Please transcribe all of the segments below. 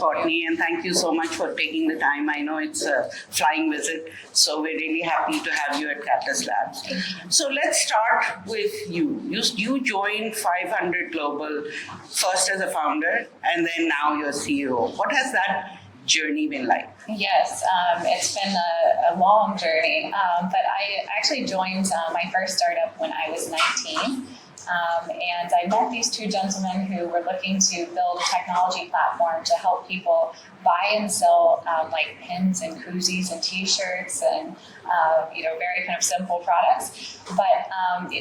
Courtney, and thank you so much for taking the time. I know it's a flying visit, so we're really happy to have you at Catalyst Labs. So let's start with you. You joined 500 Global first as a founder, and then now you're CEO. What has that journey been like? Yes, it's been a long journey, but I actually joined my first startup when I was 19. And I met these two gentlemen who were looking to build a technology platform to help people buy and sell like pins and koozies and T-shirts and very kind of simple products. But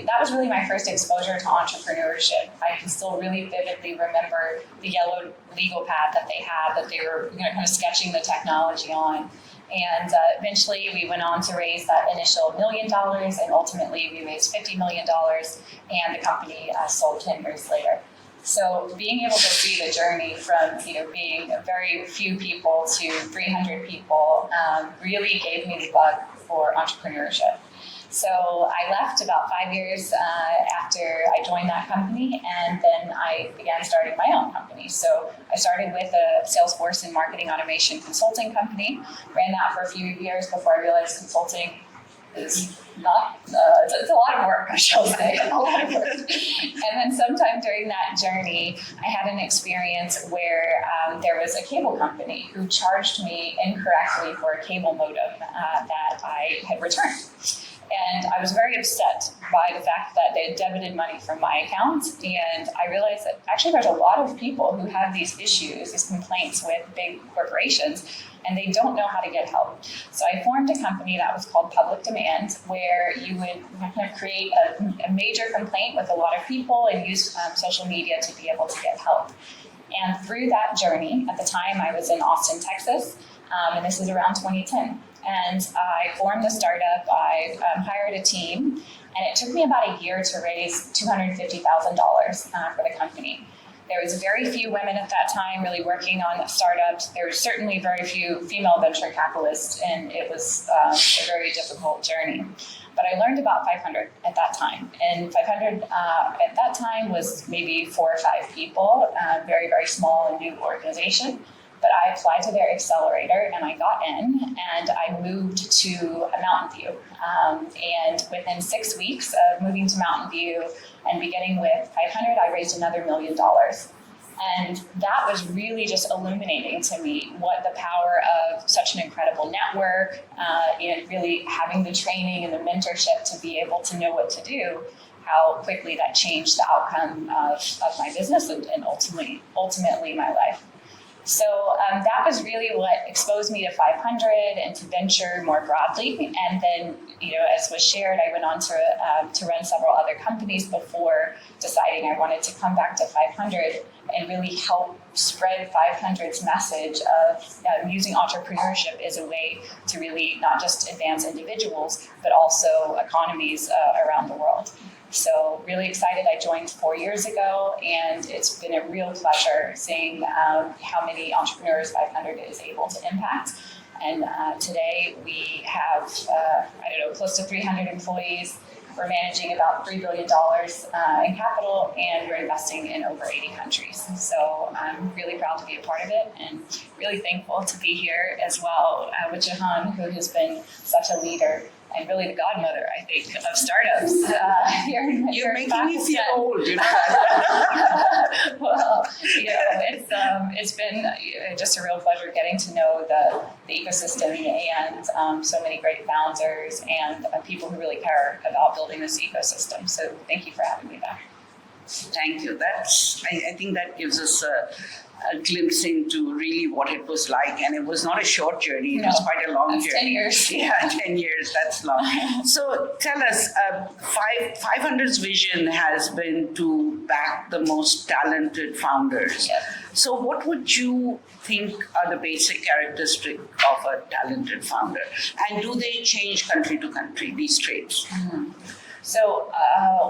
that was really my first exposure to entrepreneurship. I can still really vividly remember the yellow legal pad that they had that they were kind of sketching the technology on. And eventually we went on to raise that initial $1 million, and ultimately we raised $50 million, and the company sold 10 years later. So being able to see the journey from being very few people to 300 people really gave me the bug for entrepreneurship. So I left about 5 years after I joined that company, and then I began starting my own company. So I started with a Salesforce and marketing automation consulting company, ran that for a few years before I realized consulting is not, it's a lot of work, I shall say, a lot of work. And then sometime during that journey, I had an experience where there was a cable company who charged me incorrectly for a cable modem that I had returned. And I was very upset by the fact that they had debited money from my account. And I realized that actually there's a lot of people who have these issues, these complaints with big corporations, and they don't know how to get help. So I formed a company that was called Publik Demand, where you would kind of create a major complaint with a lot of people and use social media to be able to get help. And through that journey, at the time I was in Austin, Texas, and this is around 2010. And I formed the startup, I hired a team, and it took me about a year to raise $250,000 for the company. There was very few women at that time really working on startups. There were certainly very few female venture capitalists, and it was a very difficult journey. But I learned about 500 at that time. And 500 at that time was maybe 4 or 5 people, very, very small and new organization. But I applied to their accelerator and I got in, and I moved to Mountain View. And within 6 weeks of moving to Mountain View and beginning with 500, I raised another $1 million. And that was really just illuminating to me what the power of such an incredible network and really having the training and the mentorship to be able to know what to do, how quickly that changed the outcome of my business and ultimately my life. So that was really what exposed me to 500 and to venture more broadly. And then, as was shared, I went on to run several other companies before deciding I wanted to come back to 500 and really help spread 500's message of using entrepreneurship as a way to really not just advance individuals, but also economies around the world. So really excited. I joined 4 years ago, and it's been a real pleasure seeing how many entrepreneurs 500 is able to impact. And today we have, close to 300 employees. We're managing about $3 billion in capital, and we're investing in over 80 countries. So I'm really proud to be a part of it, and really thankful to be here as well with Jehan, who has been such a leader and really the godmother, I think, of startups here. You're making me feel old, Well, it's been just a real pleasure getting to know the ecosystem and so many great founders and people who really care about building this ecosystem. So thank you for having me back. Thank you. I think that gives us a glimpse into really what it was like. And it was not a short journey. It was quite a long journey. 10 years. Yeah, 10 years. That's long. So tell us, 500's vision has been to back the most talented founders. Yep. So what would you think are the basic characteristics of a talented founder? And do they change country to country, these traits? Mm-hmm. So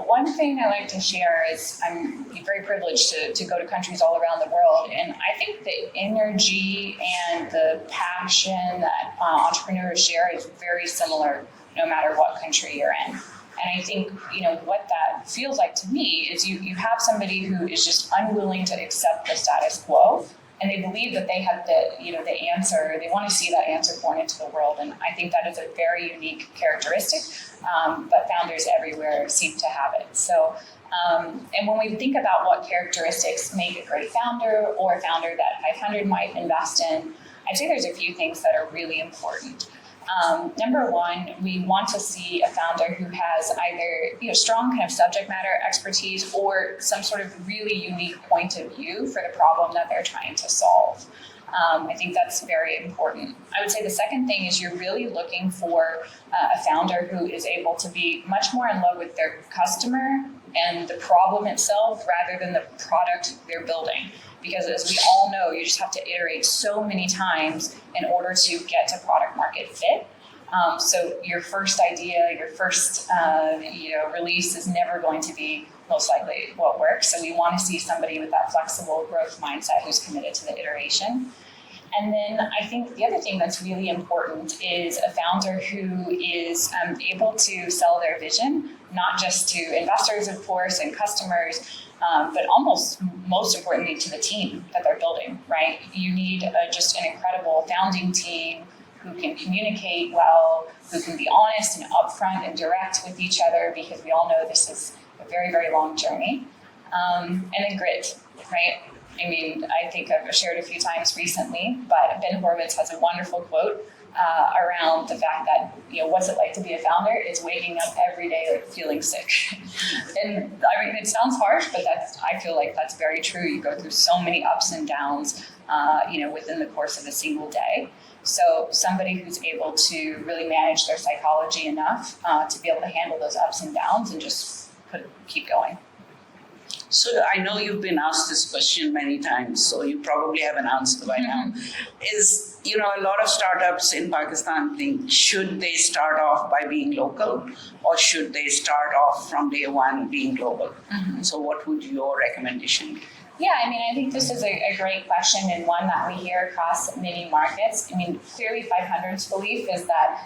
one thing I like to share is I'm very privileged to go to countries all around the world, and I think the energy and the passion that entrepreneurs share is very similar no matter what country you're in. And I think, what that feels like to me is you have somebody who is just unwilling to accept the status quo, and they believe that they have the answer. They want to see that answer born into the world, and I think that is a very unique characteristic. But founders everywhere seem to have it. So, and when we think about what characteristics make a great founder or a founder that 500 might invest in, I'd say there's a few things that are really important. Number one, we want to see a founder who has either strong kind of subject matter expertise or some sort of really unique point of view for the problem that they're trying to solve. I think that's very important. I would say the second thing is you're really looking for a founder who is able to be much more in love with their customer and the problem itself rather than the product they're building. Because as we all know, you just have to iterate so many times in order to get to product market fit. So your first idea, your first release is never going to be most likely what works. So we want to see somebody with that flexible growth mindset who's committed to the iteration. And then I think the other thing that's really important is a founder who is able to sell their vision, not just to investors, of course, and customers, but almost most importantly to the team that they're building, right? You need just an incredible founding team who can communicate well, who can be honest and upfront and direct with each other, because we all know this is a very, very long journey. And then grit, right? I mean, I think I've shared a few times recently, but Ben Horowitz has a wonderful quote around the fact that, what's it like to be a founder? It's waking up every day feeling sick. And I mean, it sounds harsh, but I feel like that's very true. You go through so many ups and downs, within the course of a single day. So somebody who's able to really manage their psychology enough to be able to handle those ups and downs and just keep going. So I know you've been asked this question many times, so you probably have an answer by now. Is, a lot of startups in Pakistan think, should they start off by being local or should they start off from day one being global? So what would your recommendation be? Yeah, I mean, I think this is a great question and one that we hear across many markets. I mean, clearly 500's belief is that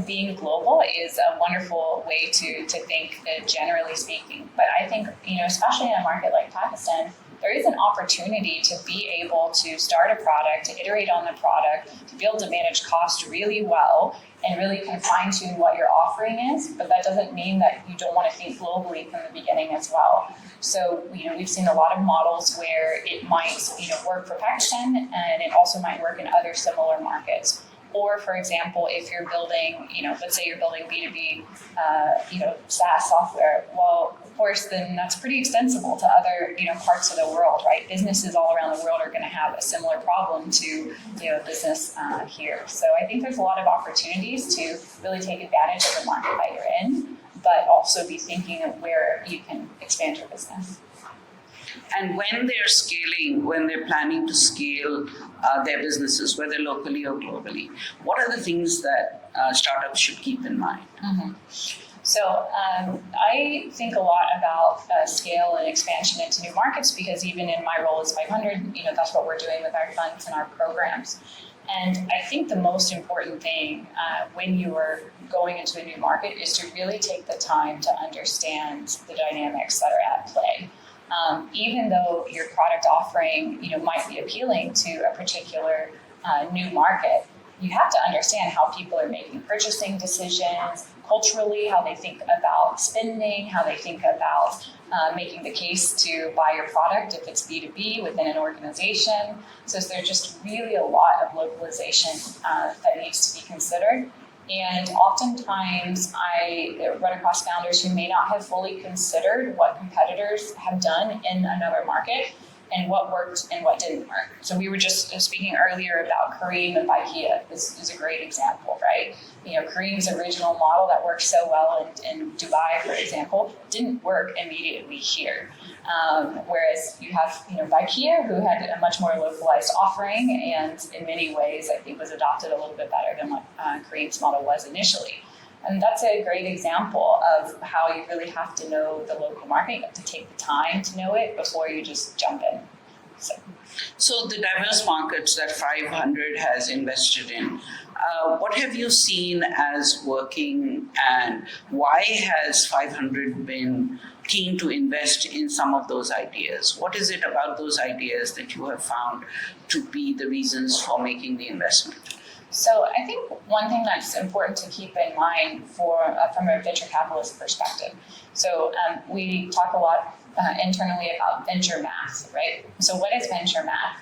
being global is a wonderful way to think, generally speaking. But I think, especially in a market like Pakistan, there is an opportunity to be able to start a product, to iterate on the product, to be able to manage cost really well, and really kind of fine-tune what your offering is. But that doesn't mean that you don't want to think globally from the beginning as well. So, we've seen a lot of models where it might, work for Pakistan, and it also might work in other similar markets. Or, for example, if you're building, let's say you're building B2B, SaaS software, well, of course, then that's pretty extensible to other, parts of the world, right? Businesses all around the world are going to have a similar problem to, business here. So I think there's a lot of opportunities to really take advantage of the market that you're in, but also be thinking of where you can expand your business. And when they're scaling, when they're planning to scale their businesses, whether locally or globally, what are the things that startups should keep in mind? So I think a lot about scale and expansion into new markets, because even in my role as 500, that's what we're doing with our funds and our programs. And I think the most important thing when you are going into a new market is to really take the time to understand the dynamics that are at play. Even though your product offering, might be appealing to a particular new market, you have to understand how people are making purchasing decisions, culturally, how they think about spending, how they think about making the case to buy your product if it's B2B within an organization. So there's just really a lot of localization that needs to be considered. And oftentimes I run across founders who may not have fully considered what competitors have done in another market and what worked and what didn't work. So we were just speaking earlier about Careem and IKEA. This is a great example, right? Careem's original model that worked so well in Dubai, for example, didn't work immediately here. Whereas you have, IKEA, who had a much more localized offering and in many ways I think was adopted a little bit better than what Careem's model was initially. And that's a great example of how you really have to know the local market. You have to take the time to know it before you just jump in. So the diverse markets that 500 has invested in, what have you seen as working, and why has 500 been keen to invest in some of those ideas? What is it about those ideas that you have found to be the reasons for making the investment? So I think one thing that's important to keep in mind from a venture capitalist perspective. So we talk a lot internally about venture math, right? So what is venture math?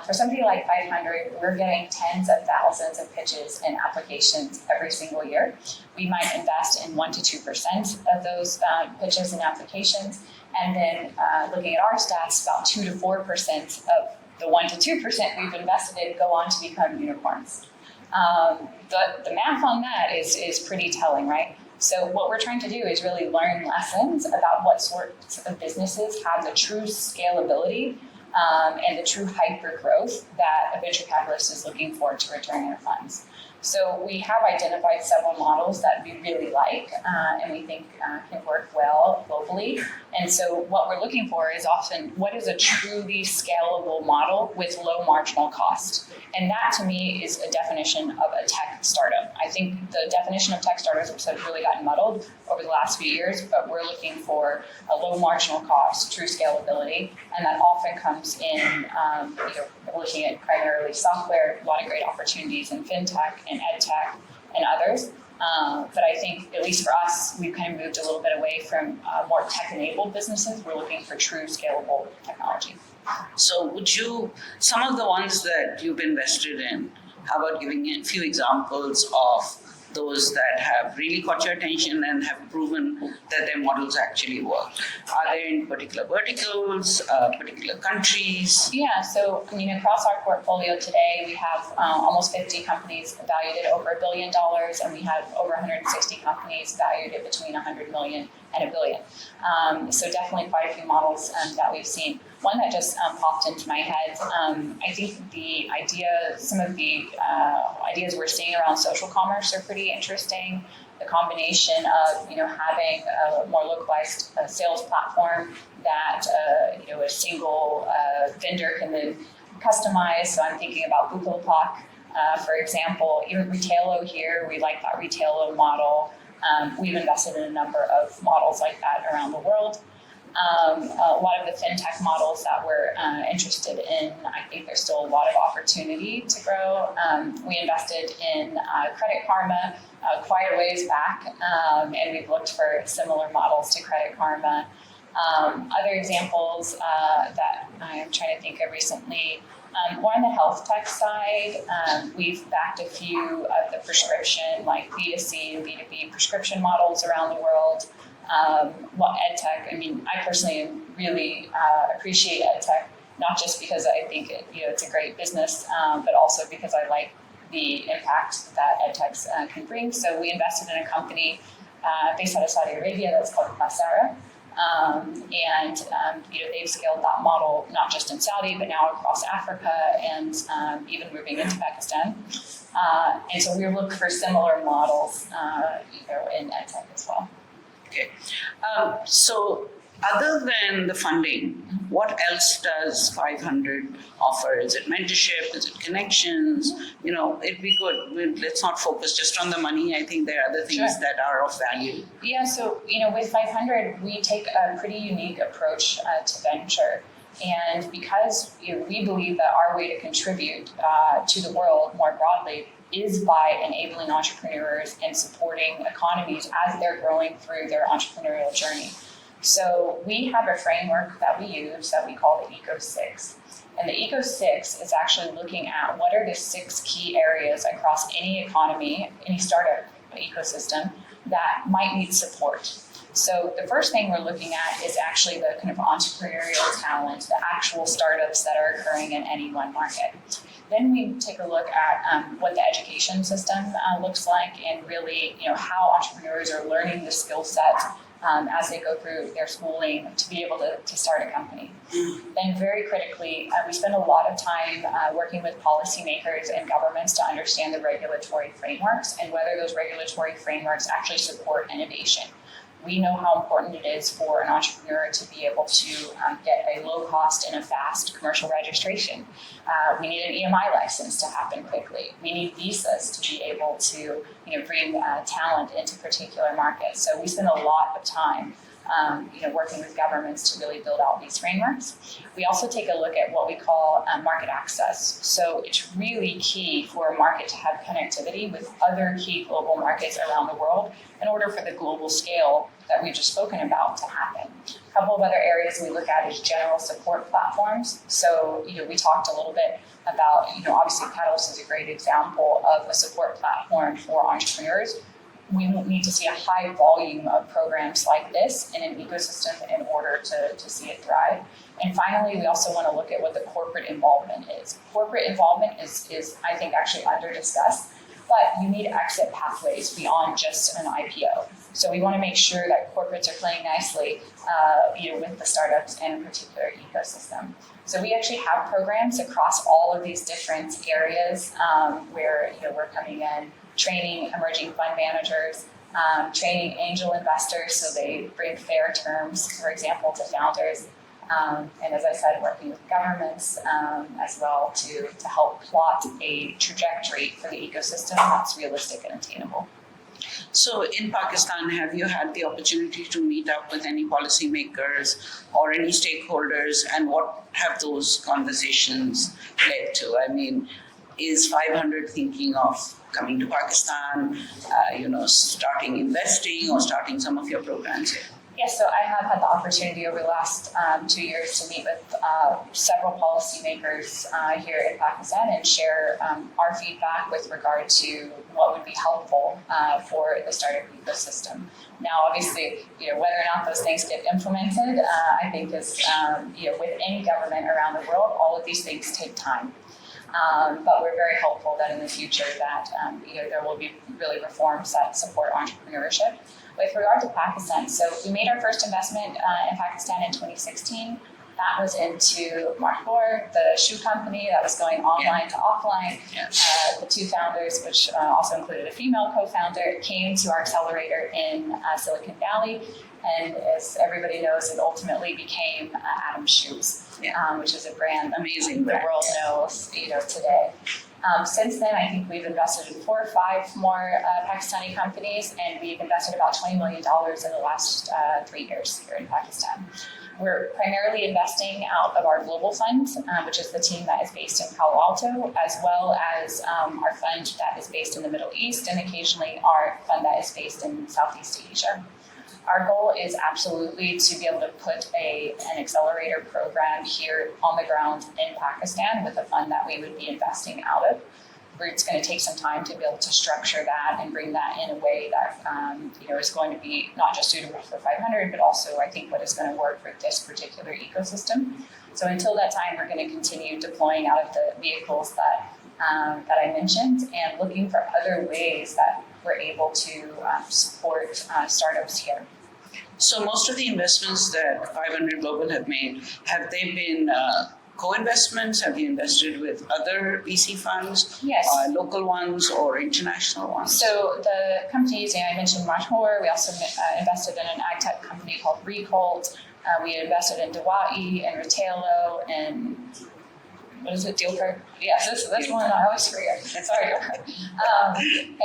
For somebody like 500, we're getting tens of thousands of pitches and applications every single year. We might invest in 1% to 2% of those pitches and applications. And then looking at our stats, about 2 to 4% of the 1 to 2% we've invested in go on to become unicorns. The math on that is pretty telling, right? So what we're trying to do is really learn lessons about what sorts of businesses have the true scalability and the true hyper growth that a venture capitalist is looking for to return their funds. So we have identified several models that we really like and we think can work well globally. And so what we're looking for is often what is a truly scalable model with low marginal cost. And that to me is a definition of a tech startup. I think the definition of tech startups has really gotten muddled over the last few years, but we're looking for a low marginal cost, true scalability, and that often comes in looking at primarily software, a lot of great opportunities in fintech and ed tech and others. But I think, at least for us, we've kind of moved a little bit away from more tech-enabled businesses. We're looking for true scalable technology. So some of the ones that you've invested in, how about giving a few examples of those that have really caught your attention and have proven that their models actually work? Are they in particular verticals, particular countries? Yeah, so across our portfolio today, we have almost 50 companies valued at over $1 billion, and we have over 160 companies valued at between 100 million and $1 billion. So definitely quite a few models that we've seen. One that just popped into my head, I think some of the ideas we're seeing around social commerce are pretty interesting. The combination of having a more localized sales platform that a single vendor can then customize. So I'm thinking about Publik, for example. Even Retailo here, we like that Retailo model. We've invested in a number of models like that around the world. A lot of the fintech models that we're interested in, I think there's still a lot of opportunity to grow. We invested in Credit Karma quite a ways back, and we've looked for similar models to Credit Karma. Other examples that I'm trying to think of recently, more on the health tech side, we've backed a few of the prescription, like B2C and B2B prescription models around the world. Ed tech, I personally really appreciate ed tech, not just because I think it's a great business, but also because I like the impact that ed techs can bring. So we invested in a company based out of Saudi Arabia that's called Masara. They've scaled that model not just in Saudi, but now across Africa and even moving into Pakistan. And so we look for similar models in ed tech as well. Okay. So other than the funding, what else does 500 offer? Is it mentorship? Is it connections? It'd be good. Let's not focus just on the money. I think there are other things that are of value. Yeah, so, with 500, we take a pretty unique approach to venture. And because we believe that our way to contribute to the world more broadly is by enabling entrepreneurs and supporting economies as they're growing through their entrepreneurial journey. So we have a framework that we use that we call the Eco 6. And the Eco 6 is actually looking at what are the 6 key areas across any economy, any startup ecosystem that might need support. So the first thing we're looking at is actually the kind of entrepreneurial talent, the actual startups that are occurring in any one market. Then we take a look at what the education system looks like and really, how entrepreneurs are learning the skill set as they go through their schooling to be able to start a company. Then very critically, we spend a lot of time working with policymakers and governments to understand the regulatory frameworks and whether those regulatory frameworks actually support innovation. We know how important it is for an entrepreneur to be able to get a low cost and a fast commercial registration. We need an EMI license to happen quickly. We need visas to be able to bring talent into particular markets. So we spend a lot of time working with governments to really build out these frameworks. We also take a look at what we call market access. So it's really key for a market to have connectivity with other key global markets around the world in order for the global scale that we've just spoken about to happen. A couple of other areas we look at is general support platforms. So, we talked a little bit about, obviously Catalyst is a great example of a support platform for entrepreneurs. We need to see a high volume of programs like this in an ecosystem in order to see it thrive. And finally, we also want to look at what the corporate involvement is. Corporate involvement is I think, actually under-discussed, but you need exit pathways beyond just an IPO. So we want to make sure that corporates are playing nicely, with the startups and in particular ecosystem. So we actually have programs across all of these different areas where we're coming in, training emerging fund managers, training angel investors so they bring fair terms, for example, to founders. And as I said, working with governments as well to help plot a trajectory for the ecosystem that's realistic and attainable. So in Pakistan, have you had the opportunity to meet up with any policymakers or any stakeholders, and what have those conversations led to? I mean, is 500 thinking of coming to Pakistan, starting investing or starting some of your programs here? Yes, so I have had the opportunity over the last 2 years to meet with several policymakers here in Pakistan and share our feedback with regard to what would be helpful for the startup ecosystem. Now, obviously, whether or not those things get implemented, I think is, with any government around the world, all of these things take time. But we're very hopeful that in the future that there will be really reforms that support entrepreneurship. With regard to Pakistan, so we made our first investment in Pakistan in 2016. That was into Marhor, the shoe company that was going online to offline. The two founders, which also included a female co-founder, came to our accelerator in Silicon Valley. And as everybody knows, it ultimately became Adam Shoes, which is a brand amazing the world knows today. Since then, I think we've invested in 4 or 5 more Pakistani companies, and we've invested about $20 million in the last 3 years here in Pakistan. We're primarily investing out of our global fund, which is the team that is based in Palo Alto, as well as our fund that is based in the Middle East, and occasionally our fund that is based in Southeast Asia. Our goal is absolutely to be able to put an accelerator program here on the ground in Pakistan with a fund that we would be investing out of. It's going to take some time to be able to structure that and bring that in a way that is going to be not just suitable for 500, but also I think what is going to work for this particular ecosystem. So until that time, we're going to continue deploying out of the vehicles that I mentioned and looking for other ways that we're able to support startups here. So most of the investments that 500 Global have made, have they been co-investments? Have you invested with other VC funds? Yes. Local ones or international ones? So the companies, I mentioned Marhor, we also invested in an ag tech company called Recolt. We invested in Dawai and Retailo and what is it, Dealcard? Yes, this one I always forget. Sorry.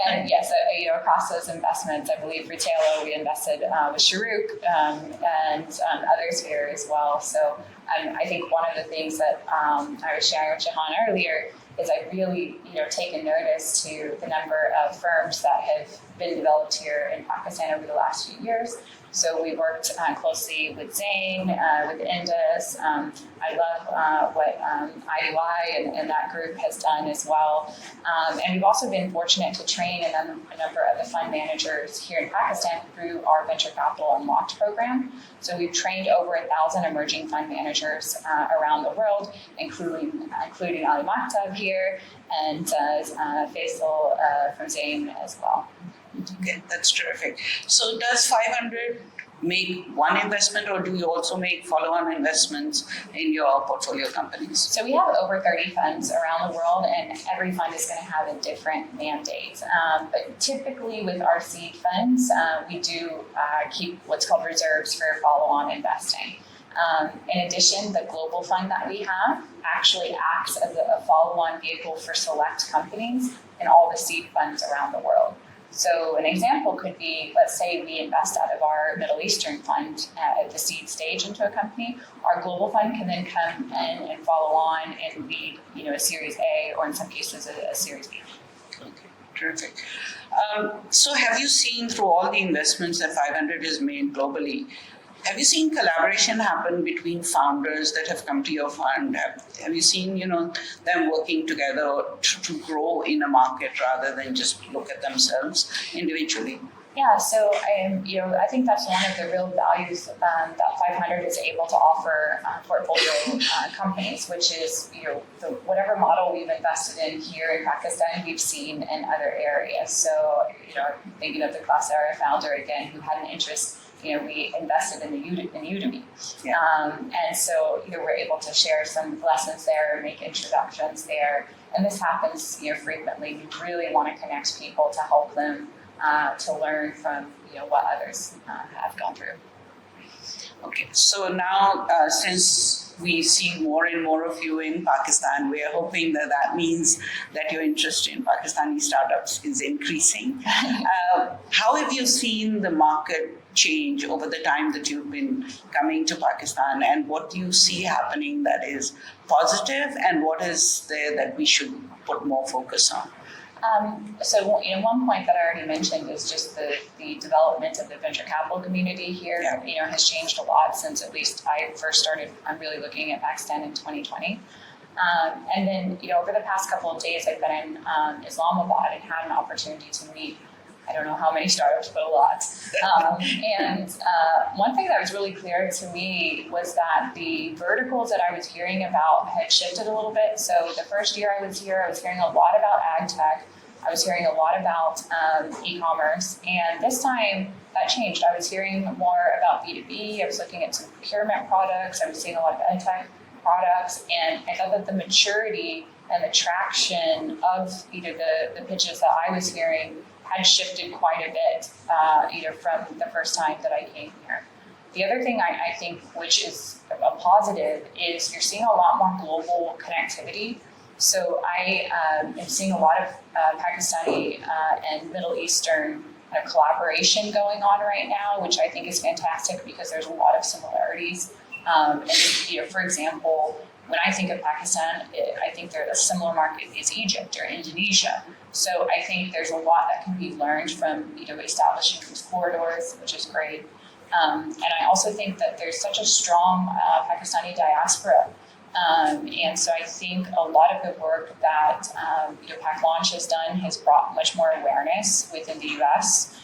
And yes, across those investments, I believe Retailo, we invested with Sharuk and others here as well. So I think one of the things that I was sharing with Jehan earlier is I really, taken notice to the number of firms that have been developed here in Pakistan over the last few years. So we worked closely with Zain, with Indus. I love what IUI and that group has done as well. And we've also been fortunate to train a number of the fund managers here in Pakistan through our Venture Capital Unlocked program. So we've trained over 1,000 emerging fund managers around the world, including Ali Maktab here and Faisal from Zain as well. Okay, that's terrific. So does 500 make one investment, or do you also make follow-on investments in your portfolio companies? So we have over 30 funds around the world, and every fund is going to have a different mandate. But typically with our seed funds, we do keep what's called reserves for follow-on investing. In addition, the global fund that we have actually acts as a follow-on vehicle for select companies in all the seed funds around the world. So an example could be, let's say we invest out of our Middle Eastern fund at the seed stage into a company. Our global fund can then come in and follow on and lead, a Series A, or in some cases a Series B. Okay, terrific. So have you seen through all the investments that 500 has made globally, have you seen collaboration happen between founders that have come to your fund? Have you seen, them working together to grow in a market rather than just look at themselves individually? Yeah, so I think that's one of the real values that 500 is able to offer portfolio companies, which is whatever model we've invested in here in Pakistan, we've seen in other areas. So thinking of the Classera founder again, who had an interest. We invested in Udemy. Yeah. And so, we're able to share some lessons there, make introductions there. And this happens, frequently. We really want to connect people to help them to learn from, what others have gone through. Okay, so now since we see more and more of you in Pakistan, we are hoping that means that your interest in Pakistani startups is increasing. How have you seen the market change over the time that you've been coming to Pakistan, and what do you see happening that is positive, and what is there that we should put more focus on? So one point that I already mentioned is just the development of the venture capital community here. Yeah. Has changed a lot since at least I first started. I'm really looking at Pakistan in 2020. And then over the past couple of days, I've been in Islamabad and had an opportunity to meet. I don't know how many startups, but a lot. And one thing that was really clear to me was that the verticals that I was hearing about had shifted a little bit. So the first year I was here, I was hearing a lot about ag tech. I was hearing a lot about e-commerce. And this time that changed. I was hearing more about B2B. I was looking at some procurement products. I was seeing a lot of ed tech products. And I thought that the maturity and the traction of the pitches that I was hearing had shifted quite a bit, from the first time that I came here. The other thing I think, which is a positive, is you're seeing a lot more global connectivity. So I am seeing a lot of Pakistani and Middle Eastern collaboration going on right now, which I think is fantastic because there's a lot of similarities. For example, when I think of Pakistan, I think a similar market is Egypt or Indonesia. So I think there's a lot that can be learned from establishing these corridors, which is great. And I also think that there's such a strong Pakistani diaspora. And so I think a lot of the work that PakLaunch has done has brought much more awareness within the US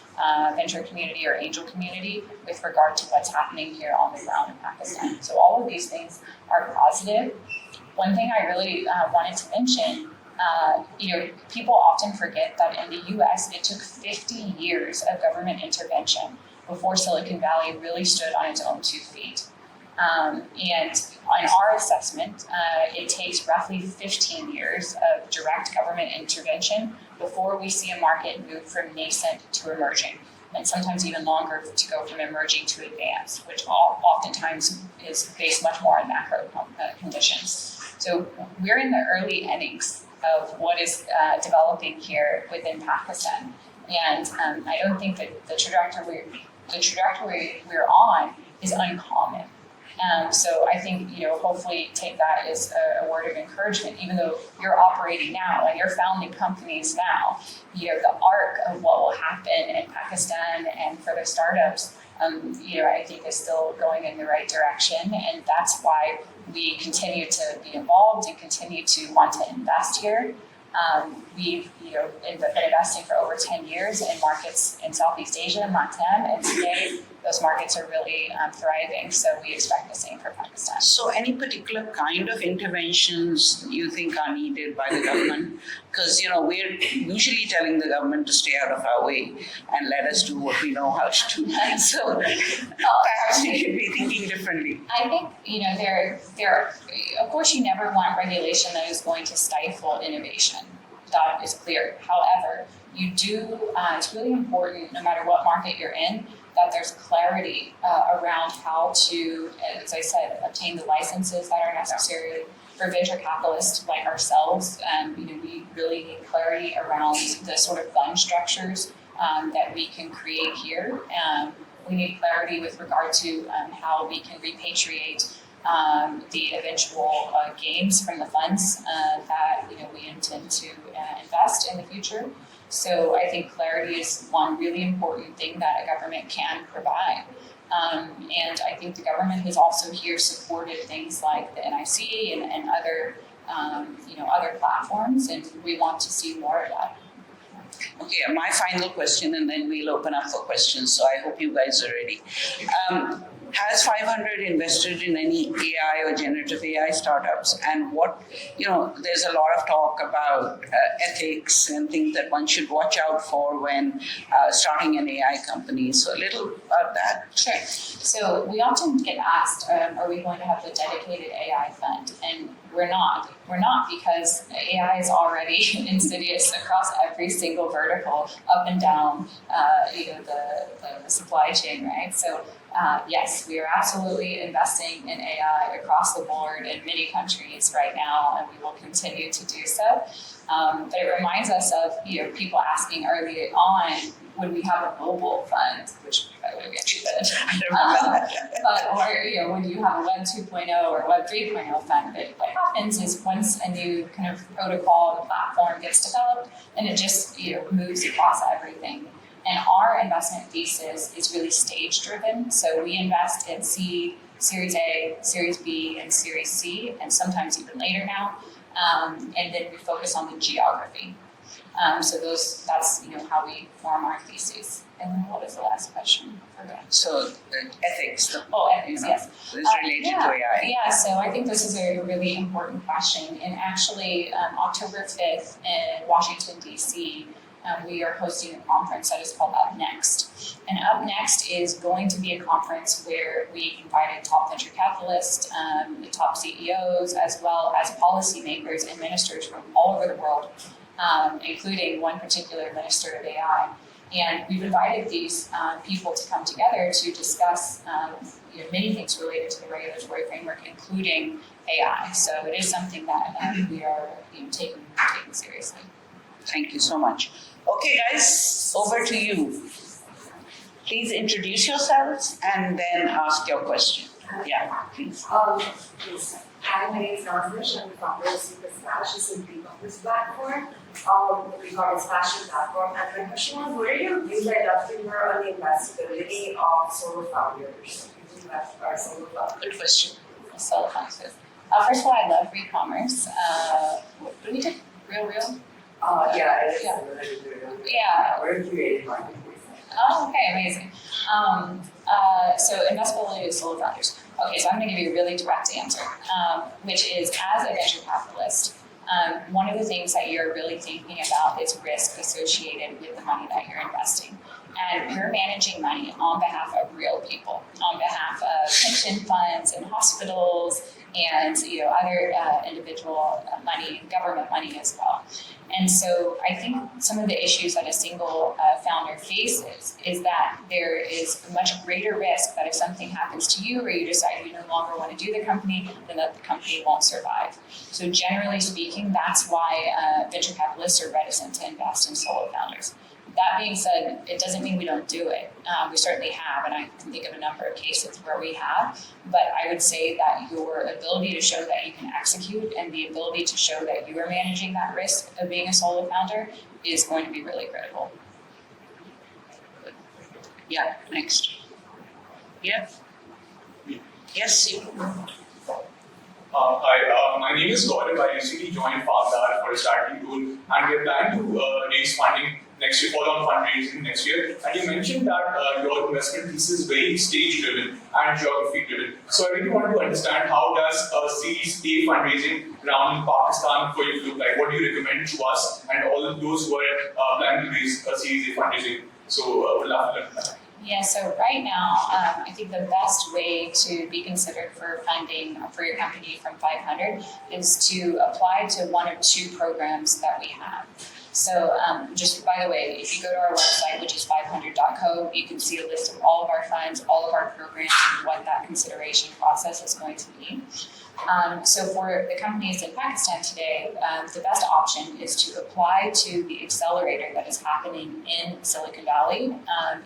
venture community or angel community with regard to what's happening here on the ground in Pakistan. So all of these things are positive. One thing I really wanted to mention, people often forget that in the US, it took 50 years of government intervention before Silicon Valley really stood on its own 2 feet. And in our assessment, it takes roughly 15 years of direct government intervention before we see a market move from nascent to emerging, and sometimes even longer to go from emerging to advanced, which oftentimes is based much more on macro conditions. So we're in the early innings of what is developing here within Pakistan. And I don't think that the trajectory we're on is uncommon. So I think, hopefully take that as a word of encouragement, even though you're operating now and you're founding companies now, the arc of what will happen in Pakistan and for the startups, I think is still going in the right direction. And that's why we continue to be involved and continue to want to invest here. We've been investing for over 10 years in markets in Southeast Asia and LATAM, and today those markets are really thriving, so we expect the same for Pakistan. So any particular kind of interventions you think are needed by the government? Because, we're usually telling the government to stay out of our way and let us do what we know how to do. So perhaps we should be thinking differently. I think, there of course you never want regulation that is going to stifle innovation. That is clear. However, you do, it's really important, no matter what market you're in, that there's clarity around how to, as I said, obtain the licenses that are necessary for venture capitalists like ourselves. We really need clarity around the sort of fund structures that we can create here. We need clarity with regard to how we can repatriate the eventual gains from the funds that we intend to invest in the future. So I think clarity is one really important thing that a government can provide. And I think the government has also here supported things like the NIC and other other platforms, and we want to see more of that. Okay, my final question, and then we'll open up for questions. So I hope you guys are ready. Has 500 invested in any AI or generative AI startups? And there's a lot of talk about ethics and things that one should watch out for when starting an AI company. So a little about that. Sure. So we often get asked, are we going to have a dedicated AI fund? And we're not. We're not, because AI is already insidious across every single vertical, up and down, the supply chain, right? So yes, we are absolutely investing in AI across the board in many countries right now, and we will continue to do so. But it reminds us of people asking early on, would we have a mobile fund, which by the way we actually did. Or would you have a Web 2.0 or Web 3.0 fund? But what happens is once a new kind of protocol and platform gets developed, and it just moves across everything. And our investment thesis is really stage driven. So we invest in seed, Series A, Series B, and Series C, and sometimes even later now. And then we focus on the geography. So that's how we form our theses. And then what was the last question? I forgot. So ethics. Ethics, yes. It's related to AI. Yeah, so I think this is a really important question. And actually, October 5th in Washington, D.C., we are hosting a conference that is called Up Next. And Up Next is going to be a conference where we invited top venture capitalists, the top CEOs, as well as policymakers and ministers from all over the world, including one particular minister of AI. And we've invited these people to come together to discuss many things related to the regulatory framework, including AI. So it is something that we are taking seriously. Thank you so much. Okay, guys, over to you. Please introduce yourselves and then ask your question. Yeah, please. Yes. Hi, my name is Nafish. I'm the founder of Super Splash. It's an e-commerce platform, e-commerce fashion platform. And my question was, what are your views? I'd love to hear on the investability of solo founders. Good question. Solo founders. First of all, I love e-commerce. What do we do? Real? Yeah, it is. Yeah. We're curated marketplace. Oh, okay, amazing. So investability of solo founders. Okay, so I'm going to give you a really direct answer, which is, as a venture capitalist, one of the things that you're really thinking about is risk associated with the money that you're investing. And you're managing money on behalf of real people, on behalf of pension funds and hospitals and other individual money, government money as well. And so I think some of the issues that a single founder faces is that there is a much greater risk that if something happens to you or you decide you no longer want to do the company, then that the company won't survive. So generally speaking, that's why venture capitalists are reticent to invest in solo founders. That being said, it doesn't mean we don't do it. We certainly have, and I can think of a number of cases where we have, but I would say that your ability to show that you can execute and the ability to show that you are managing that risk of being a solo founder is going to be really critical. Yeah, next. Yeah. Yes, you. Hi, my name is Gaurav. I recently joined Fabdar for a starting role, and we are planning to raise funding next year, follow on fundraising next year. And you mentioned that your investment thesis is very stage driven and geography driven. So I really want to understand, how does a Series A fundraising round in Pakistan for you look like? What do you recommend to us and all of those who are planning to raise a Series A fundraising? So we'd love to learn that. Yeah, so right now, I think the best way to be considered for funding for your company from 500 is to apply to one or two programs that we have. So just by the way, if you go to our website, which is 500.co, you can see a list of all of our funds, all of our programs, and what that consideration process is going to be. So for the companies in Pakistan today, the best option is to apply to the accelerator that is happening in Silicon Valley.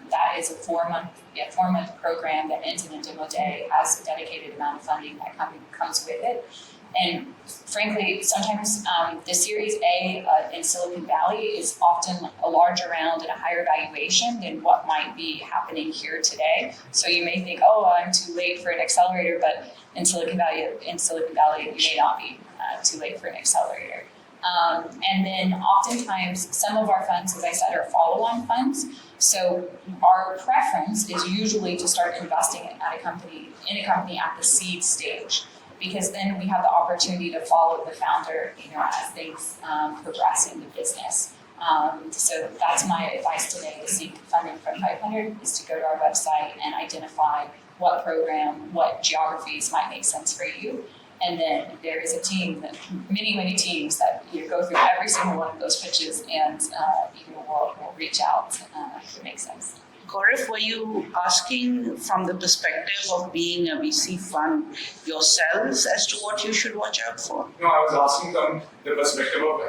That is a four-month program that ends in a demo day, has a dedicated amount of funding that comes with it. And frankly, sometimes the Series A in Silicon Valley is often a larger round and a higher valuation than what might be happening here today. So you may think, oh, I'm too late for an accelerator, but in Silicon Valley, you may not be too late for an accelerator. And then oftentimes, some of our funds, as I said, are follow-on funds. So our preference is usually to start investing in a company at the seed stage, because then we have the opportunity to follow the founder, as things progress in the business. So that's my advice today to seek funding from 500 is to go to our website and identify what program, what geographies might make sense for you. And then there is a team, many teams that go through every single one of those pitches and will reach out if it makes sense. Gaurav, were you asking from the perspective of being a VC fund yourselves as to what you should watch out for? No, I was asking from the perspective of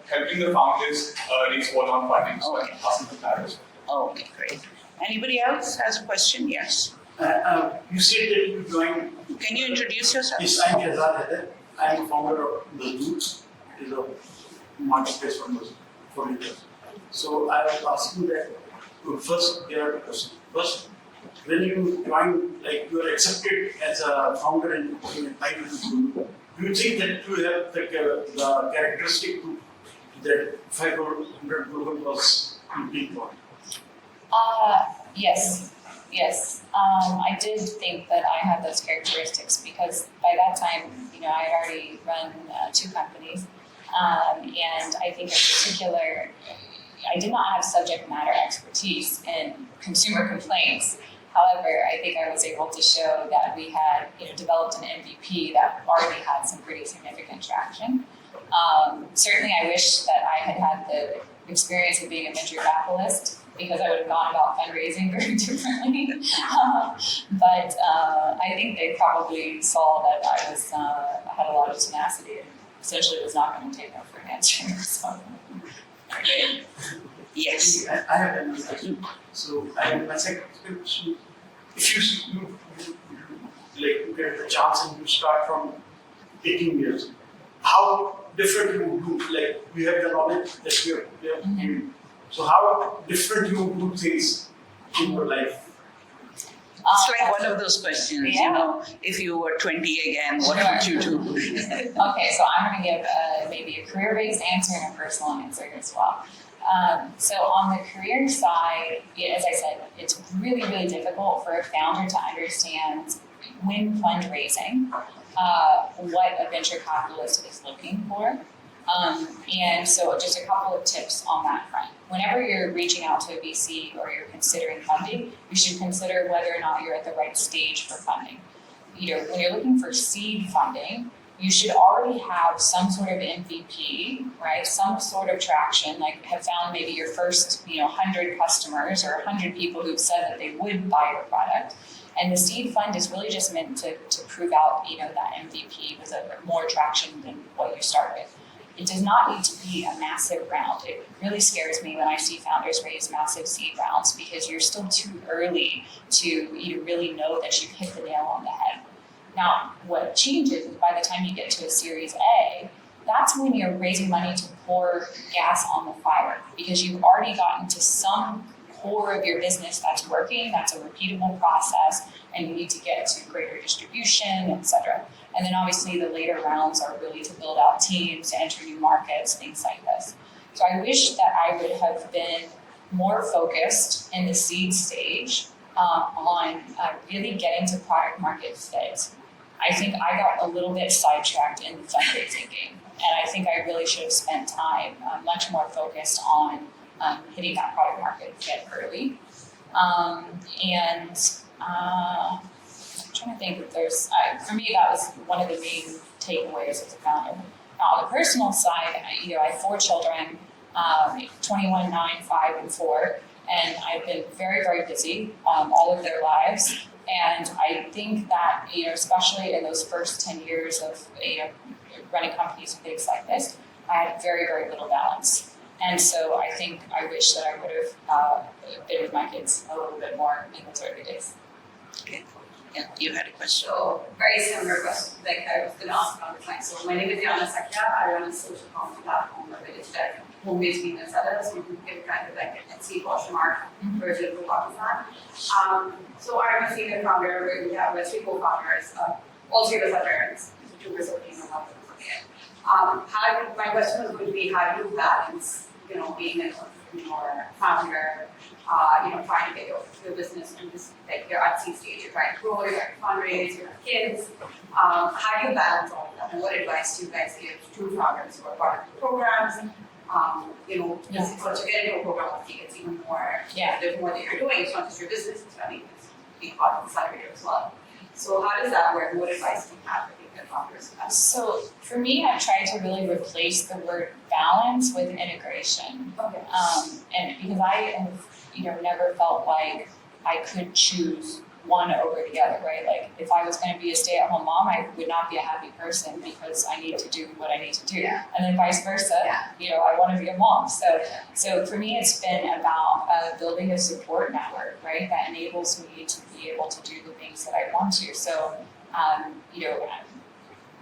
helping the founders raise follow-on funding. So Okay. I'm asking for that as well. Okay, great. Anybody else has a question? Yes. You said that you joined. Can you introduce yourself? Yes, I'm Jehan. I am founder of the Roots. It is a marketplace for leaders. So I was asking that first, there are two questions. First, when you join, like you are accepted as a founder in Untitled Chapter, do you think that you have the characteristic that 500 global was looking for? Yes. I did think that I had those characteristics because by that time, I had already run 2 companies. And I think in particular, I did not have subject matter expertise in consumer complaints. However, I think I was able to show that we had developed an MVP that already had some pretty significant traction. Certainly, I wish that I had the experience of being a venture capitalist because I would have gone about fundraising very differently. But I think they probably saw that I had a lot of tenacity and essentially was not going to take no for an answer. So. Yes. I have an question. So my second question, if you get the chance and you start from 18 years, how different you would do? Like we have the knowledge that we have mm-hmm. So how different you would do things in your life? It's like one of those questions, if you were 20 again, what would you do? Okay, so I'm going to give maybe a career-based answer and a personal answer as well. So on the career side, as I said, it's really, really difficult for a founder to understand when fundraising what a venture capitalist is looking for. And so just a couple of tips on that front. Whenever you're reaching out to a VC or you're considering funding, you should consider whether or not you're at the right stage for funding. When you're looking for seed funding, you should already have some sort of MVP, right? Some sort of traction, like have found maybe your first, 100 customers or 100 people who've said that they would buy your product. And the seed fund is really just meant to prove out, that MVP with more traction than what you start with. It does not need to be a massive round. It really scares me when I see founders raise massive seed rounds because you're still too early to really know that you've hit the nail on the head. Now, what changes is by the time you get to a Series A, that's when you're raising money to pour gas on the fire because you've already gotten to some core of your business that's working, that's a repeatable process, and you need to get to greater distribution, et cetera. And then obviously the later rounds are really to build out teams, to enter new markets, things like this. So I wish that I would have been more focused in the seed stage on really getting to product market fit. I think I got a little bit sidetracked in the fundraising game. And I think I really should have spent time much more focused on hitting that product market fit early. I'm trying to think if there's, for me, that was one of the main takeaways as a founder. Now, on the personal side, I have 4 children. 21, 9, 5, and 4. And I've been very, very busy all of their lives. And I think that, especially in those first 10 years of, running companies and things like this, I had very, very little balance. And so I think I wish that I would have been with my kids a little bit more in those early days. Okay. Yeah, you had a question. So, very similar question, like I was going to ask on the time. So, my name is Jehan and Courtney. I run a social commerce platform where it's that home-based business sellers. You can kind of like a Etsy watermark version of Pakistan. So, I'm a senior founder where we have three co-founders. All three of us are parents. So, 2 of us are working on one of them. My question was going to be, how do you balance, being an entrepreneur, founder, trying to get your business in this, like you're at seed stage, you're trying to grow, you're trying to fundraise, you have kids. How do you balance all of that? And what advice do you guys give to founders who are part of the programs? So to get into a program, I think it's even more, there's more that you're doing. It's not just your business, it's being part of the accelerator as well. So how does that work? What advice do you have for good founders? So for me, I've tried to really replace the word balance with integration. Okay. And because I have, never felt like I could choose one over the other, right? Like if I was going to be a stay-at-home mom, I would not be a happy person because I need to do what I need to do. Yeah. And then vice versa, I want to be a mom. So for me, it's been about building a support network, right? That enables me to be able to do the things that I want to. So,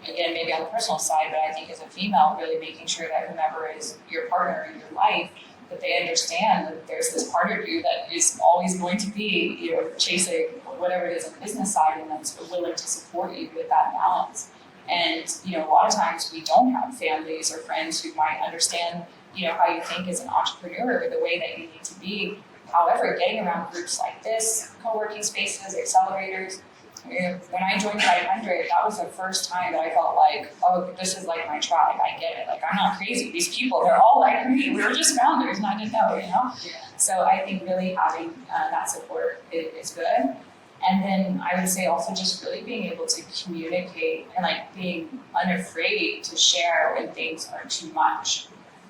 again, maybe on the personal side, but I think as a female, really making sure that whomever is your partner in your life, that they understand that there's this part of you that is always going to be, chasing whatever it is on the business side, and that's willing to support you with that balance. And, a lot of times we don't have families or friends who might understand, how you think as an entrepreneur, the way that you need to be. However, getting around groups like this, co-working spaces, accelerators, when I joined 500, that was the first time that I felt like, oh, this is like my tribe. I get it. Like, I'm not crazy. These people, they're all like me. We were just founders and I didn't know, So I think really having that support is good. And then I would say also just really being able to communicate and like being unafraid to share when things are too much.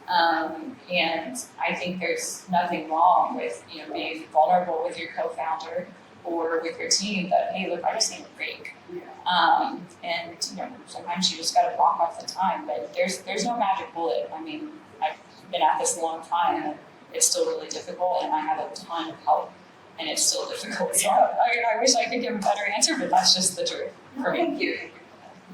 And I think there's nothing wrong with, being vulnerable with your co-founder or with your team that, hey, look, I just need a break. And sometimes you just got to block off the time, but there's no magic bullet. I mean, I've been at this a long time and it's still really difficult and I have a ton of help and it's still difficult. So I wish I could give a better answer, but that's just the truth for me. Thank you.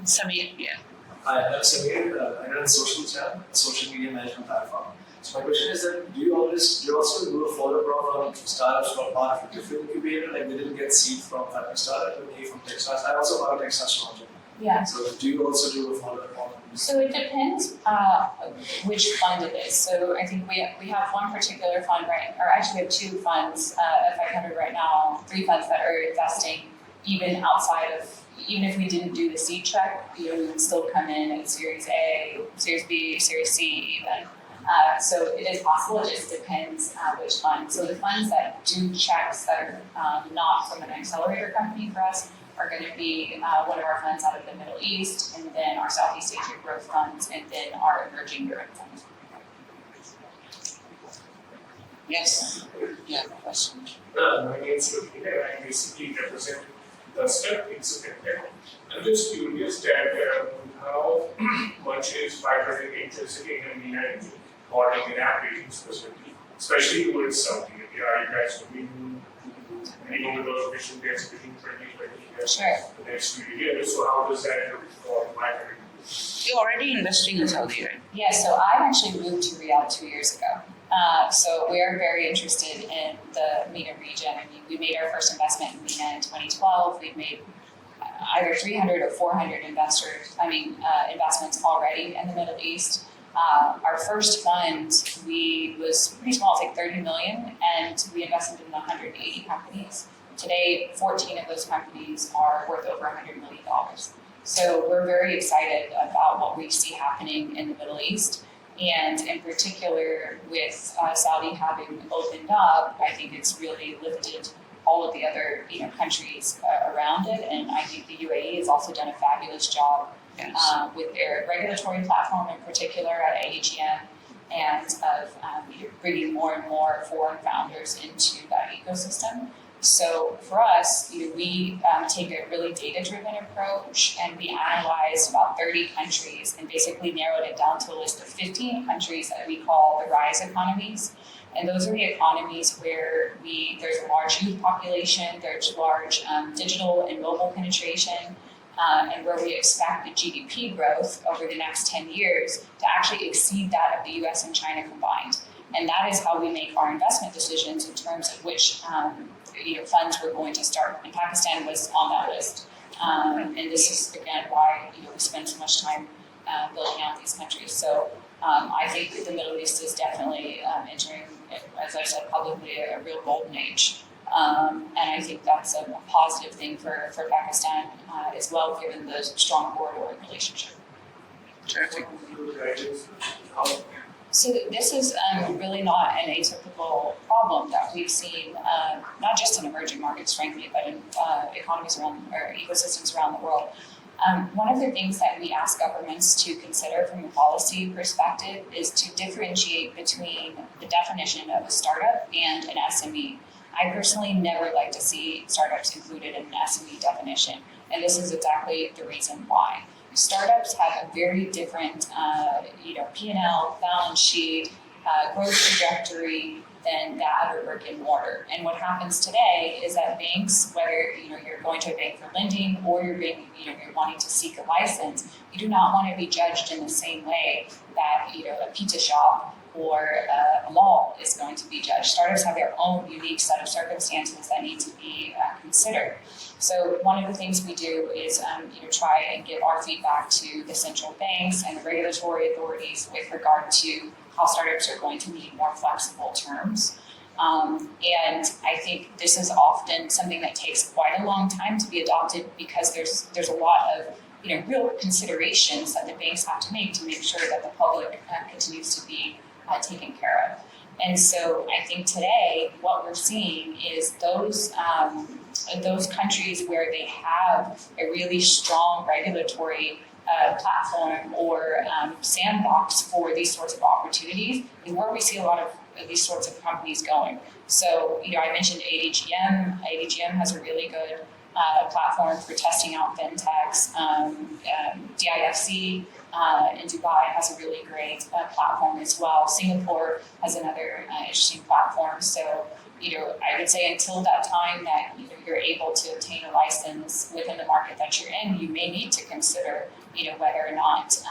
Samir, yeah. Hi, I'm Samir. I run Social Chat, a social media management platform. So my question is that do you also do a follow-up on startups who are part of a different incubator, like they didn't get seed from Publik Startup, but they from Techstars? I also part of Techstars project. Yeah. So do you also do a follow-up on this? So it depends which fund it is. So I think we have one particular fund we have 2 funds at 500 right now, 3 funds that are investing even if we didn't do the seed check, we would still come in at Series A, Series B, Series C even. So it is possible, it just depends which fund. So the funds that do checks that are not from an accelerator company for us are going to be one of our funds out of the Middle East, and then our Southeast Asia growth funds, and then our emerging Europe funds. Yes. Yeah, question. My name is Courtney. I basically represent the step incident. I'm just curious that how much is 500 interested in a MENAP or a MENAP rating specifically, especially towards Saudi Arabia. Are you guys looking over the vision that's between 2020 Sure. the next few years? So how does that look for 500? You're already investing in Saudi, right? Yeah, so I actually moved to Riyadh 2 years ago. So we are very interested in the MENA region. I mean, we made our first investment in MENA in 2012. We've made either 300 or 400 investments already in the Middle East. Our first fund, was pretty small, it's like 30 million, and we invested in 180 companies. Today, 14 of those companies are worth over $100 million. So we're very excited about what we see happening in the Middle East. And in particular, with Saudi having opened up, I think it's really lifted all of the other countries around it. And I think the UAE has also done a fabulous job with their regulatory platform in particular at AGM. and of bringing more and more foreign founders into that ecosystem. So for us, we take a really data-driven approach, and we analyzed about 30 countries and basically narrowed it down to a list of 15 countries that we call the RISE economies. And those are the economies where there's a large youth population, there's large digital and mobile penetration, and where we expect the GDP growth over the next 10 years to actually exceed that of the US and China combined. And that is how we make our investment decisions in terms of which funds we're going to start. And Pakistan was on that list. And this is, again, why we spend so much time building out these countries. So I think the Middle East is definitely entering, as I've said publicly, a real golden age. And I think that's a positive thing for Pakistan as well, given the strong border relationship. Terrific. So this is really not an atypical problem that we've seen, not just in emerging markets, frankly, but in economies around or ecosystems around the world. One of the things that we ask governments to consider from a policy perspective is to differentiate between the definition of a startup and an SME. I personally never like to see startups included in an SME definition, and this is exactly the reason why. Startups have a very different, P&L, balance sheet, growth trajectory than that of a brick and mortar. And what happens today is that banks, whether you're going to a bank for lending or you're wanting to seek a license, you do not want to be judged in the same way that a pizza shop or a mall is going to be judged. Startups have their own unique set of circumstances that need to be considered. So one of the things we do is try and give our feedback to the central banks and the regulatory authorities with regard to how startups are going to need more flexible terms. And I think this is often something that takes quite a long time to be adopted because there's a lot of real considerations that the banks have to make sure that the public continues to be taken care of. And so I think today what we're seeing is those countries where they have a really strong regulatory platform or sandbox for these sorts of opportunities is where we see a lot of these sorts of companies going. So, I mentioned ADGM. ADGM has a really good platform for testing out fintechs. DIFC in Dubai has a really great platform as well. Singapore has another interesting platform. So, I would say until that time that you're able to obtain a license within the market that you're in, you may need to consider, whether or not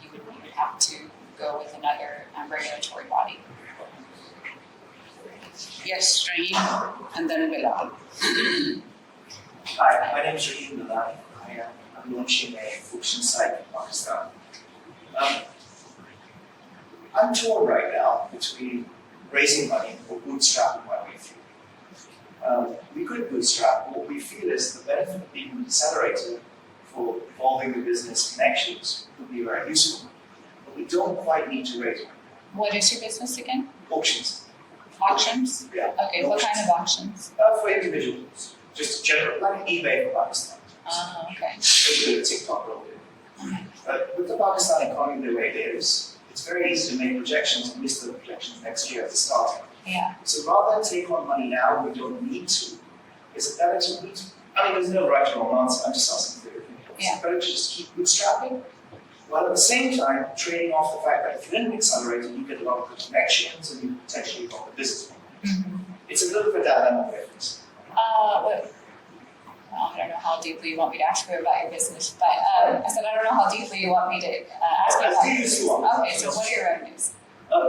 you would have to go with another regulatory body. Yes, Rahim, and then Bilal. Hi, my name is Jehan. I'm launching a auction site in Pakistan. I'm torn right now between raising money or bootstrapping my way through. We could bootstrap. What we feel is the benefit of being an accelerator for evolving the business connections would be very useful. But we don't quite need to raise money. What is your business again? Auctions. Auctions? Yeah. Okay, what kind of auctions? For individuals. Just general, like eBay for Pakistan. Okay. Maybe a TikTok role. But with the Pakistan economy the way it is, it's very easy to make projections and miss the projections next year at the start. Yeah. So rather than take on money now we don't need to, is it better to there's no right or wrong answer, I'm just asking for your opinion. Yeah. Is it better to just keep bootstrapping, while at the same time trading off the fact that if you're in an accelerator, you get a lot of good connections and you potentially evolve the business model. Mm-hmm. It's a little bit dilemma with this. I don't know how deeply you want me to ask you about your business, but I said I don't know how deeply you want me to ask you about your business. Okay, so what are your revenues?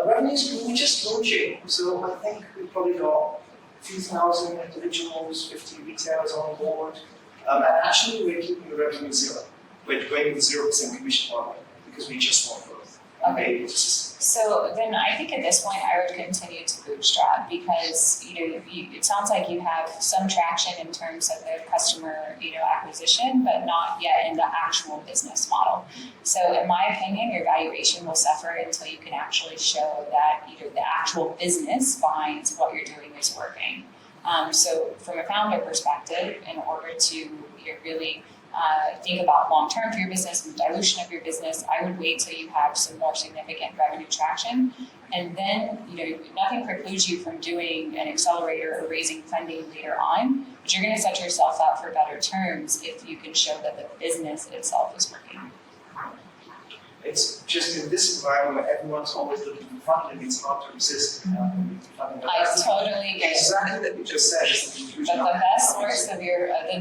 Revenues, we just launching, so I think we've probably got a few thousand individuals, 50 retailers on board, and actually we're keeping the revenue zero. We're going with 0% commission model because we just want growth. Okay. So then I think at this point I would continue to bootstrap because it sounds like you have some traction in terms of the customer acquisition, but not yet in the actual business model. So in my opinion, your valuation will suffer until you can actually show that the actual business behind what you're doing is working. So from a founder perspective, in order to really think about long-term for your business and dilution of your business, I would wait till you have some more significant revenue traction. And then, nothing precludes you from doing an accelerator or raising funding later on, but you're going to set yourself up for better terms if you can show that the business itself is working. It's just in this environment where everyone's always looking for funding, it's hard to resist. I totally get it. Exactly what you just said. It's a huge But the amount.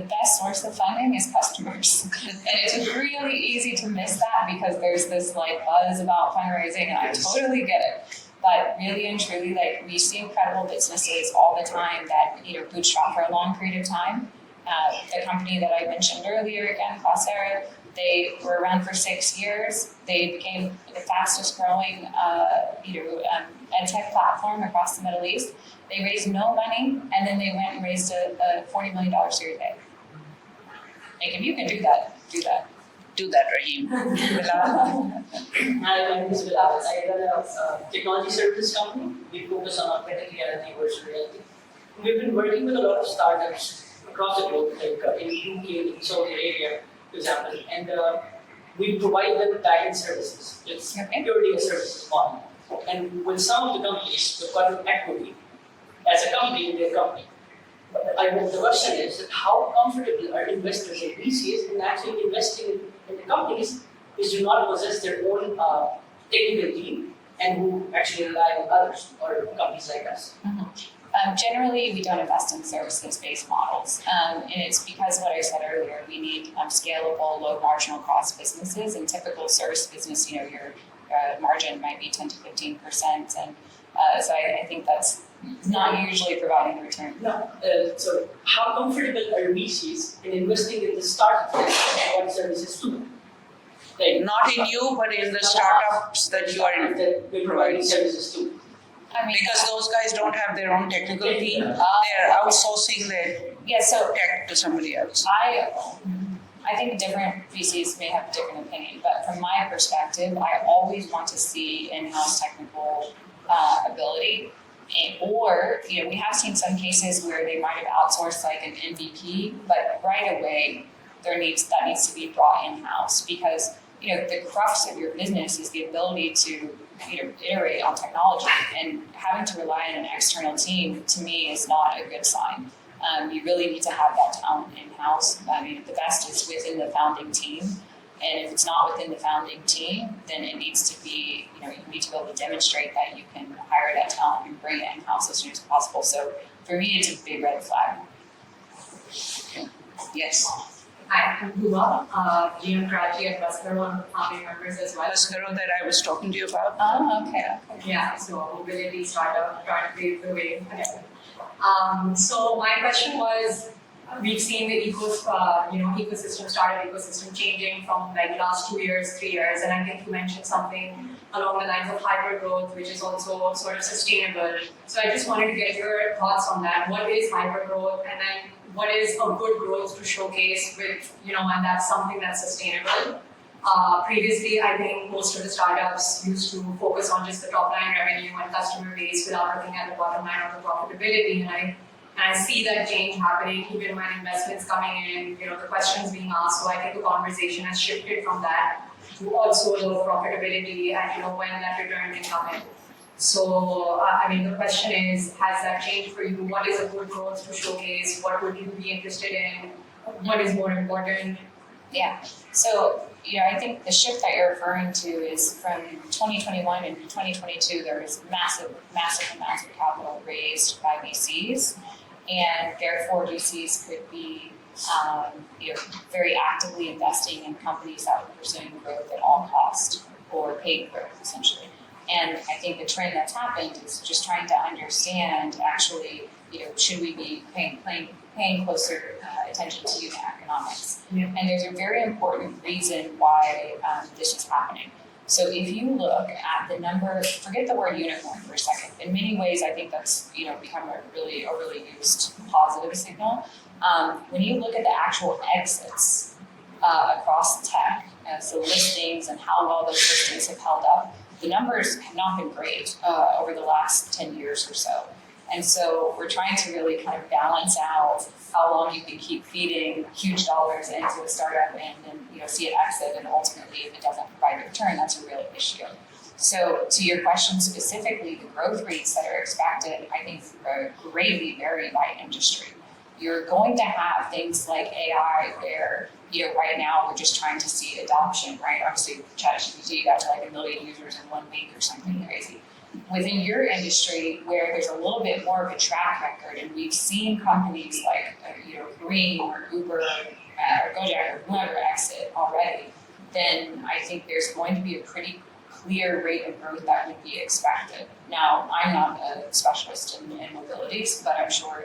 best source of funding is customers, and it's really easy to miss that because there's this buzz about fundraising, and I totally get it. But really and truly, we see incredible businesses all the time that bootstrap for a long period of time. The company that I mentioned earlier, again, Coursera, they were around for 6 years. They became the fastest growing, edtech platform across the Middle East. They raised no money, and then they went and raised a $40 million Series A. If you can do that, do that. Do that, Raheem. Hi, my name is Bilal. I run a technology services company. We focus on augmented reality, virtual reality. We've been working with a lot of startups across the globe, in UK, in Saudi Arabia, for example, and we provide them backend services. It's purely a services model. And with some of the companies, we've got an equity as a company in their company. But the question is that how comfortable are investors and VCs in actually investing in the companies who do not possess their own technical team and who actually rely on others or companies like us? Generally, we don't invest in services-based models, and it's because what I said earlier, we need scalable, low marginal cost businesses. In typical service business, your margin might be 10 to 15%, and so I think that's not usually providing the return. No. So how comfortable are VCs in investing in the startups and what services too? Not in you, but in the startups that you are in. That we're providing services to. Because those guys don't have their own technical team. They're outsourcing their tech to somebody else. I think different VCs may have a different opinion, but from my perspective, I always want to see in-house technical ability. Or, we have seen some cases where they might have outsourced an MVP, but right away that needs to be brought in-house because the crux of your business is the ability to iterate on technology, and having to rely on an external team to me is not a good sign. You really need to have that talent in-house. The best is within the founding team, and if it's not within the founding team, then it needs to be, you need to be able to demonstrate that you can hire that talent and bring it in-house as soon as possible. So for me, it's a big red flag. Okay. Yes. Hi, I'm Huma, GM strategy at Busker, one of the founding members as well. Busker that I was talking to you about. Oh, okay. Yeah, so mobility startup trying to pave the way again. So my question was, we've seen the ecosystem, startup ecosystem changing from last 2 years, 3 years, and I think you mentioned something along the lines of hyper growth, which is also sort of sustainable. So I just wanted to get your thoughts on that. What is hyper growth, and then what is a good growth to showcase with, and that's something that's sustainable. Previously, I think most of the startups used to focus on just the top line revenue and customer base without looking at the bottom line of the profitability. And I see that change happening even when investments coming in, the questions being asked. So I think the conversation has shifted from that to also the profitability and when that return can come in. So, the question is, has that changed for you? What is a good growth to showcase? What would you be interested in? What is more important? Yeah. So, I think the shift that you're referring to is from 2021 and 2022, there was massive amounts of capital raised by VCs, and therefore VCs could be very actively investing in companies that were pursuing growth at all costs or paid growth, essentially. And I think the trend that's happened is just trying to understand actually, should we be paying closer attention to unit economics? Yeah. And there's a very important reason why this is happening. So if you look at the number, forget the word unicorn for a second. In many ways, I think that's become a really used positive signal. When you look at the actual exits across tech, so listings and how well those listings have held up, the numbers have not been great over the last 10 years or so. And so we're trying to really kind of balance out how long you can keep feeding huge dollars into a startup and see it exit, and ultimately if it doesn't provide a return, that's a real issue. So to your question specifically, the growth rates that are expected, I think, greatly vary by industry. You're going to have things like AI where, right now we're just trying to see adoption, right? Obviously, ChatGPT got to like 1 million users in 1 week or something crazy. Within your industry, where there's a little bit more of a track record, and we've seen companies like, Green or Uber or Gojek or whoever exit already, then I think there's going to be a pretty clear rate of growth that would be expected. Now, I'm not a specialist in mobilities, but I'm sure,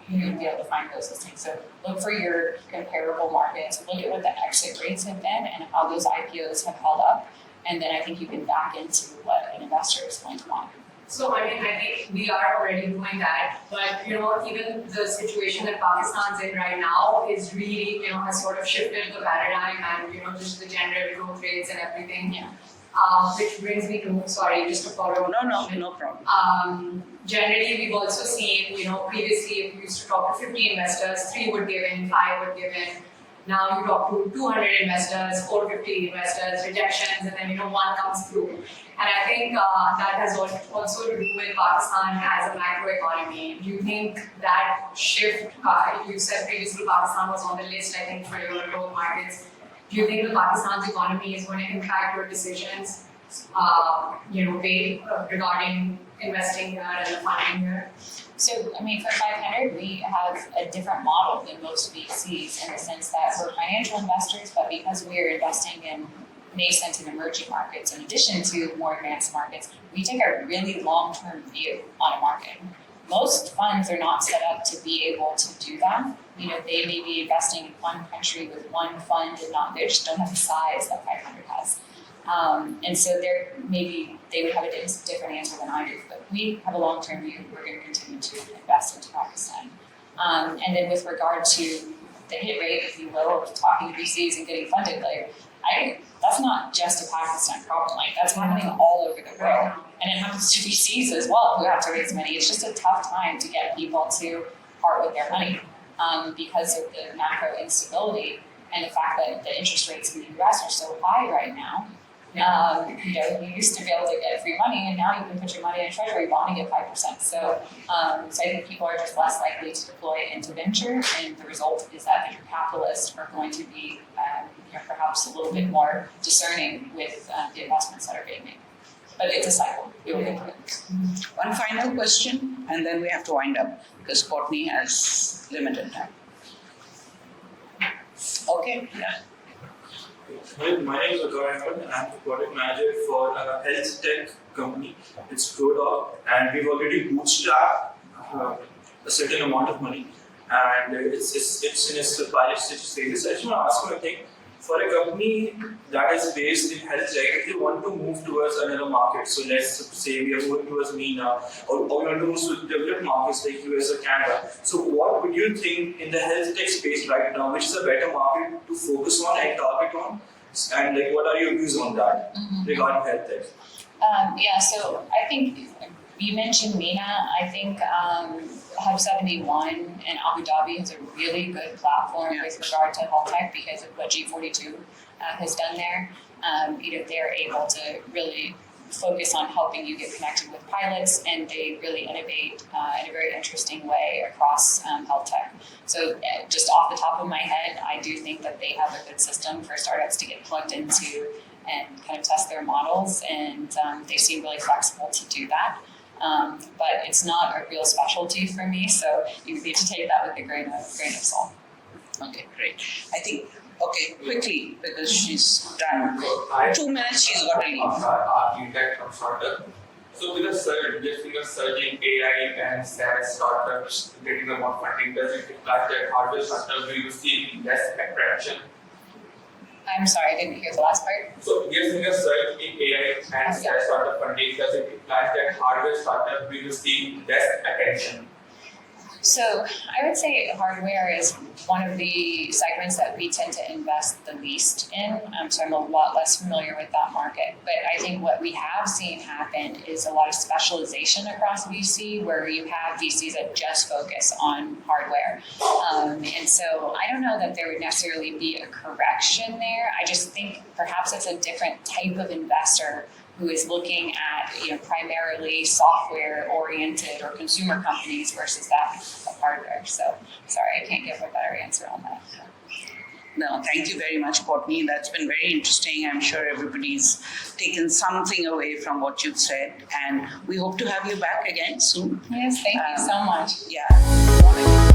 you'd be able to find those listings. So look for your comparable markets, look at what the exit rates have been and how those IPOs have held up. And then I think you can back into what an investor is going to want. So I think we are already doing that, but even the situation that Pakistan's in right now is really, has sort of shifted the paradigm and just the general growth rates and everything. Yeah. Which brings me to, sorry, just to follow up. No problem. Generally, we've also seen, previously if you used to talk to 50 investors, 3 would give in, 5 would give in. Now you talk to 200 investors, 450 investors, rejections, and then 1 comes through. And I think that has also to do with Pakistan as a macro economy. Do you think that shift, you said previously Pakistan was on the list, I think, for your growth markets. Do you think that Pakistan's economy is going to impact your decisions, regarding investing here and the funding here? So, for 500, we have a different model than most VCs in the sense that we're financial investors, but because we are investing in nascent and emerging markets, in addition to more advanced markets, we take a really long-term view on a market. Most funds are not set up to be able to do that. They may be investing in one country with one fund and they just don't have the size that 500 has. And so maybe they would have a different answer than I do, but we have a long-term view. We're going to continue to invest into Pakistan. And then with regard to the hit rate, if you will, of talking to VCs and getting funded, that's not just a Pakistan problem. That's happening all over the world. And it happens to VCs as well who have to raise money. It's just a tough time to get people to part with their money because of the macro instability and the fact that the interest rates in the US are so high right now. You used to be able to get free money, and now you can put your money in a treasury bond and get 5%. So I think people are just less likely to deploy into venture, and the result is that venture capitalists are going to be perhaps a little bit more discerning with the investments that are being made. But it's a cycle. It will get One final question, and then we have to wind up because Courtney has limited time. Okay. Yeah. My name is Jehan and I'm the product manager for a health tech company. It's GrowDog, and we've already bootstrapped a certain amount of money, and it's in its pilot stages. I just want to ask you, I think, for a company that is based in health tech, if you want to move towards another market, so let's say we are moving towards MENAP, or we want to move to developed markets like US or Canada. So what would you think in the health tech space right now, which is a better market to focus on and target on? And what are your views on that regarding health tech? So I think you mentioned MENA. I think Hub 71 in Abu Dhabi has a really good platform with regard to health tech because of what G42 has done there. They're able to really focus on helping you get connected with pilots, and they really innovate in a very interesting way across health tech. So just off the top of my head, I do think that they have a good system for startups to get plugged into and kind of test their models, and they seem really flexible to do that. But it's not a real specialty for me, so you need to take that with a grain of salt. Okay, great. I think, quickly, because she's done. 2 minutes, she's got to leave. Architect of startup. So with a surge in AI and SaaS startups getting the more funding, does it imply that hardware startups will see less attraction? I'm sorry, I didn't hear the last part. So we are seeing a surge in AI and SaaS startup funding. Does it imply that hardware startup will receive less attention? So I would say hardware is one of the segments that we tend to invest the least in. So I'm a lot less familiar with that market. But I think what we have seen happen is a lot of specialization across VC, where you have VCs that just focus on hardware. And so I don't know that there would necessarily be a correction there. I just think perhaps it's a different type of investor who is looking at, primarily software-oriented or consumer companies versus that of hardware. So, sorry, I can't give a better answer on that. No, thank you very much, Courtney. That's been very interesting. I'm sure everybody's taken something away from what you've said, and we hope to have you back again soon. Yes, thank you so much. Yeah.